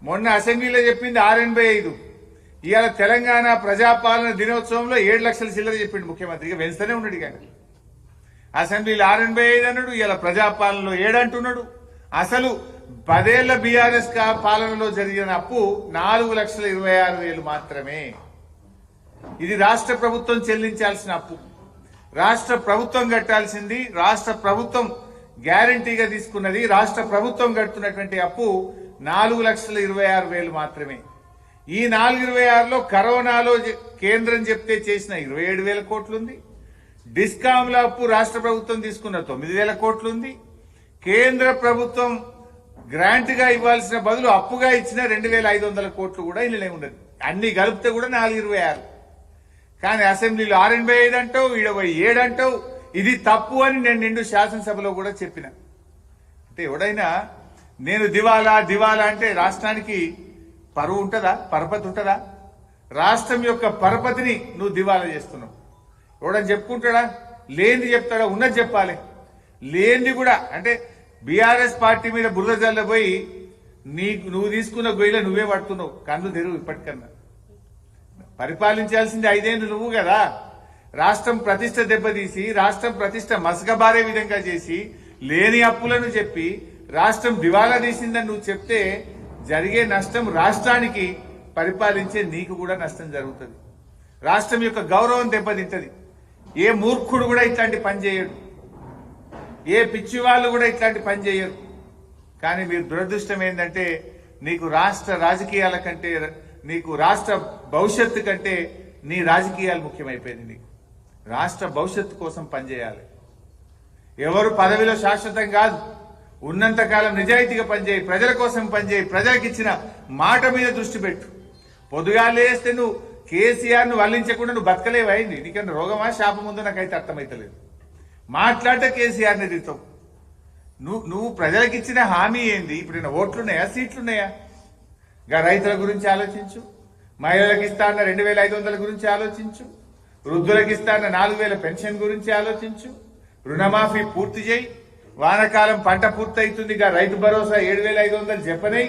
మొన్న అసెంబ్లీలో చెప్పింది 685. ఇవాళ తెలంగాణ ప్రజాపాలన దినోత్సవంలో 7 లక్షల చిల్లర చెప్పిండు ముఖ్యమంత్రి. వెంటనే ఉన్నాడు. ఇక అసెంబ్లీలో 685 అన్నాడు, ఇవాళ ప్రజాపాలనలో 7 అంటున్నాడు. అసలు 10 ఏళ్ల బీఆర్ఎస్ పాలనలో జరిగిన అప్పు 4,26,000 మాత్రమే. ఇది రాష్ట్ర ప్రభుత్వం చెల్లించాల్సిన అప్పు. రాష్ట్ర ప్రభుత్వం కట్టాల్సింది, రాష్ట్ర ప్రభుత్వం గ్యారంటీగా తీసుకున్నది, రాష్ట్ర ప్రభుత్వం కడుతున్నటువంటి అప్పు 4,26,000 మాత్రమే. ఈ 4,26,000లో కరోనాలో కేంద్రం చెప్తే చేసిన 27,000 కోట్లుంది. డిస్కాంల అప్పు రాష్ట్ర ప్రభుత్వం తీసుకున్న 9,000 కోట్లుంది. కేంద్ర ప్రభుత్వం గ్రాంట్ గా ఇవ్వాల్సిన బదులు అప్పుగా ఇచ్చిన 2,500 కోట్లు కూడా ఇళ్ళనే ఉండదు. అన్ని కలిపితే కూడా 4,26. కానీ అసెంబ్లీలో 685 అంటావు, 7 అంటావు. ఇది తప్పు అని నేను నిండు శాసనసభలో కూడా చెప్పిన. అంటే ఎవడైనా నేను దివాలా దివాలా అంటే రాష్ట్రానికి పరువు ఉంటుందా, పరపతి ఉంటుందా? రాష్ట్రం యొక్క పరపతిని నువ్వు దివాలా చేస్తున్నావు. ఎవడని చెప్పుకుంటాడా? లేనిది చెప్తాడా? ఉన్నది చెప్పాలి. లేనిది కూడా అంటే బీఆర్ఎస్ పార్టీ మీద బురద జల్లబోయి నువ్వు తీసుకున్న గొయ్యిలో నువ్వే పడుతున్నావు. కన్ను తెరువు. ఇప్పటికన్నా పరిపాలించాల్సింది 5 ఏళ్ళు నువ్వు కదా. రాష్ట్రం ప్రతిష్ట దెబ్బతీసి, రాష్ట్రం ప్రతిష్ట మసకబారే విధంగా చేసి, లేని అప్పులను చెప్పి రాష్ట్రం దివాలా తీసిందని నువ్వు చెప్తే జరిగే నష్టం రాష్ట్రానికి, పరిపాలించే నీకు కూడా నష్టం జరుగుతుంది. రాష్ట్రం యొక్క గౌరవం దెబ్బతింటది. ఏ మూర్ఖుడు కూడా ఇట్లాంటి పని చేయడు. ఏ పిచ్చి వాళ్ళు కూడా ఇట్లాంటి పని చేయరు. కానీ మీరు దురదృష్టం ఏంటంటే నీకు రాష్ట్ర రాజకీయాల కంటే, నీకు రాష్ట్ర భవిష్యత్తు కంటే నీ రాజకీయాలు ముఖ్యమైపోయింది. నీకు రాష్ట్ర భవిష్యత్తు కోసం పనిచేయాలి. ఎవరు పదవిలో శాశ్వతం కాదు. ఉన్నంతకాలం నిజాయితీగా పనిచేయి, ప్రజల కోసం పనిచేయి, ప్రజలకు ఇచ్చిన మాట మీద దృష్టి పెట్టు. పొద్దుగా లేస్తే నువ్వు కేసీఆర్ను వల్లించకుండా నువ్వు బతకలేవైంది. నీకన్నా రోగమా శాపం ఉందో నాకైతే అర్థమైతలేదు. మాట్లాడితే కేసీఆర్ని ఎదుగుతావు. నువ్వు ప్రజలకు ఇచ్చిన హామీ ఏంది? ఇప్పుడు ఓట్లున్నాయా, సీట్లున్నాయా? గా రైతుల గురించి ఆలోచించు. మహిళలకు ఇస్తాన్న 2,500 గురించి ఆలోచించు. వృద్ధులకు ఇస్తాన్న 4,000 పెన్షన్ గురించి ఆలోచించు. రుణమాఫీ పూర్తి చేయి. వానకాలం పంట పూర్తయితుంది. రైతు భరోసా 7,500 చెప్పనై.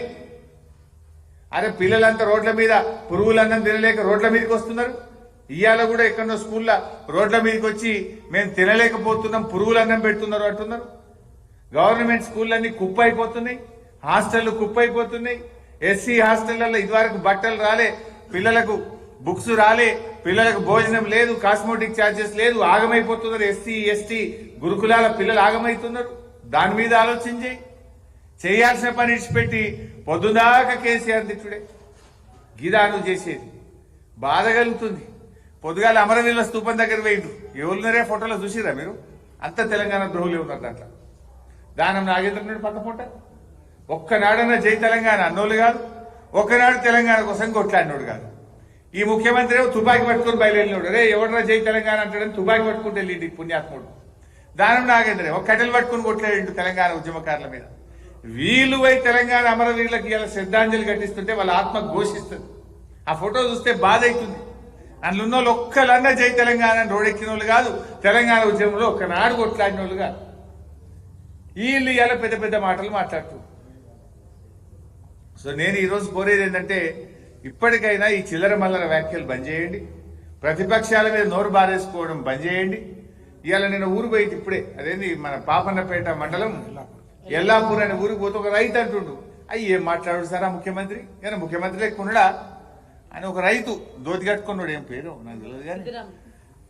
అరే పిల్లలంతా రోడ్ల మీద పురుగులన్నం తినలేక రోడ్ల మీదకి వస్తున్నారు. ఇవాళ కూడా ఎక్కడో స్కూల్లో రోడ్ల మీదకి వచ్చి మేము తినలేకపోతున్నాం, పురుగులన్నం పెడుతున్నారు అంటున్నారు. గవర్నమెంట్ స్కూళ్ళన్నీ కుప్పైపోతున్నాయి, హాస్టళ్లు కుప్పైపోతున్నాయి. ఎస్సీ హాస్టళ్లలో ఇదివరకు బట్టలు రాలే, పిల్లలకు బుక్స్ రాలే, పిల్లలకు భోజనం లేదు, కాస్మోటిక్ ఛార్జెస్ లేదు, ఆగమైపోతున్నారు. ఎస్సీ ఎస్టీ గురుకులాల పిల్లలు ఆగమైతున్నారు. దాని మీద ఆలోచించి చేయాల్సిన పని ఇచ్చిపెట్టి పొద్దుదాకా కేసీఆర్ తిట్టుడే గిదాను చేసేది. బాధ కలుగుతుంది. పొద్దుగాల అమరవీరుల స్తూపం దగ్గర వేయండు. ఎవరున్నారే ఫోటోలో చూసిరా మీరు? అంత తెలంగాణ ద్రోహులే ఉన్నారు దాంట్లో. దానం నాగేంద్రనుడు పక్క పూట ఒక్కనాడన్నా జై తెలంగాణ అన్నోళ్ళు కాదు, ఒక్కనాడు తెలంగాణ కోసం కొట్లాడినోడు కాదు. ఈ ముఖ్యమంత్రి ఏమో తుపాకీ పట్టుకుని బయలుదేరినోడు. రే ఎవడరా జై తెలంగాణ అంటాడని తుపాకీ పట్టుకుంటే వెళ్ళి పుణ్యాత్ముడు. దానం నాగేంద్ర ఒక కట్టెలు పట్టుకుని కొట్లాడిండు తెలంగాణ ఉద్యమకారుల మీద. వీళ్ళు పోయి తెలంగాణ అమరవీరులకు ఇలా శ్రద్ధాంజలి ఘటిస్తుంటే వాళ్ళ ఆత్మ ఘోషిస్తుంది. ఆ ఫోటో చూస్తే బాధ అవుతుంది. అందులో ఉన్న వాళ్ళు ఒక్కలన్నా జై తెలంగాణ రోడెక్కిన వాళ్ళు కాదు, తెలంగాణ ఉద్యమంలో ఒక్కనాడు కొట్లాడిన వాళ్ళు కాదు. వీళ్ళు ఇలా పెద్ద పెద్ద మాటలు మాట్లాడుతున్నారు. సో నేను ఈరోజు కోరేది ఏంటంటే ఇప్పటికైనా ఈ చిల్లర మల్లర వ్యాఖ్యలు బంద్ చేయండి. ప్రతిపక్షాల మీద నోరు బారేసుకోవడం బంద్ చేయండి. ఇవాళ నేను ఊరు పోయింది ఇప్పుడే, అదేంది మన పాపన్నపేట మండలం ఎల్లాపూర్ అనే ఊరికి పోతే ఒక రైతు అంటుండు, అయ్యి ఏం మాట్లాడు సార్ ఆ ముఖ్యమంత్రి, ఏమైనా ముఖ్యమంత్రి లేకున్నాడా అని ఒక రైతు దోతి కట్టుకున్నాడు. ఏం పేరు నాకు తెలియదు కానీ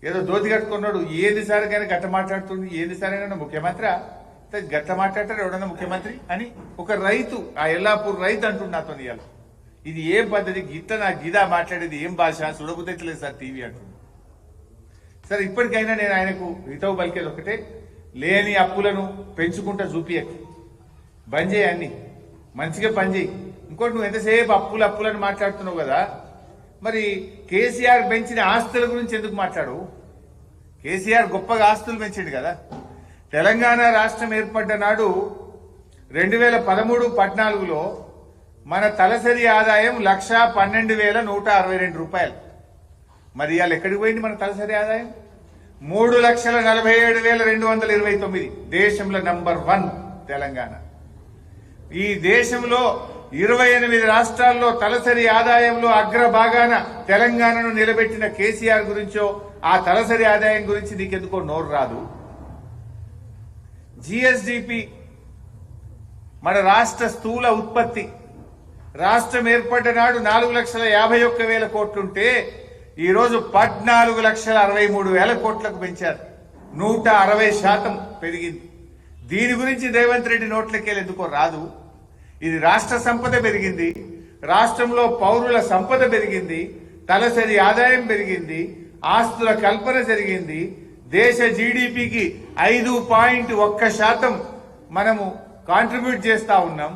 ఏదో దోతి కట్టుకున్నాడు. ఏది సార్ కానీ గట్ట మాట్లాడుతుంది, ఏది సార్ అయినా ముఖ్యమంత్రి గట్ట మాట్లాడతారు ఎవడన్నా ముఖ్యమంత్రి అని ఒక రైతు, ఆ ఎల్లాపూర్ రైతు అంటుండు నాతో. ఇవాళ ఇది ఏం పద్ధతి? గిట్ట నా గిదా మాట్లాడేది ఏం భాష? చూడబుద్దలేదు సార్ టీవీ అంటుండు. సరే ఇప్పటికైనా నేను ఆయనకు హితవు పలికేది ఒకటే, లేని అప్పులను పెంచుకుంటా చూపియకు, బంద్ చేయి, అన్ని మంచిగా పని చేయి. ఇంకోటి నువ్వు ఎంతసేపు అప్పులను మాట్లాడుతున్నావు కదా, మరి కేసీఆర్ పెంచిన ఆస్తుల గురించి ఎందుకు మాట్లాడవు? కేసీఆర్ గొప్పగా ఆస్తులు పెంచిండు కదా. తెలంగాణ రాష్ట్రం ఏర్పడ్డ నాడు 2013-14లో మన తలసరి ఆదాయం 1,12,162 రూపాయలు. మరి ఇవాళ ఎక్కడికి పోయింది మన తలసరి ఆదాయం? 3,47,229. దేశంలో నంబర్ 1 తెలంగాణ. ఈ దేశంలో 28 రాష్ట్రాల్లో తలసరి ఆదాయంలో అగ్రభాగాన తెలంగాణను నిలబెట్టిన కేసీఆర్ గురించో ఆ తలసరి ఆదాయం గురించి నీకెందుకో నోరు రాదు. జిఎస్డిపి మన రాష్ట్ర స్థూల ఉత్పత్తి రాష్ట్రం ఏర్పడ్డ నాడు 4,51,000 కోట్లుంటే ఈరోజు 14,63,000 కోట్లకు పెంచారు. 160% పెరిగింది. దీని గురించి రేవంత్ రెడ్డి నోట్లకెళ్ళి ఎందుకో రాదు. ఇది రాష్ట్ర సంపద పెరిగింది, రాష్ట్రంలో పౌరుల సంపద పెరిగింది, తలసరి ఆదాయం పెరిగింది, ఆస్తుల కల్పన జరిగింది, దేశ జీడిపికి 5.1% మనము కాంట్రిబ్యూట్ చేస్తా ఉన్నాం.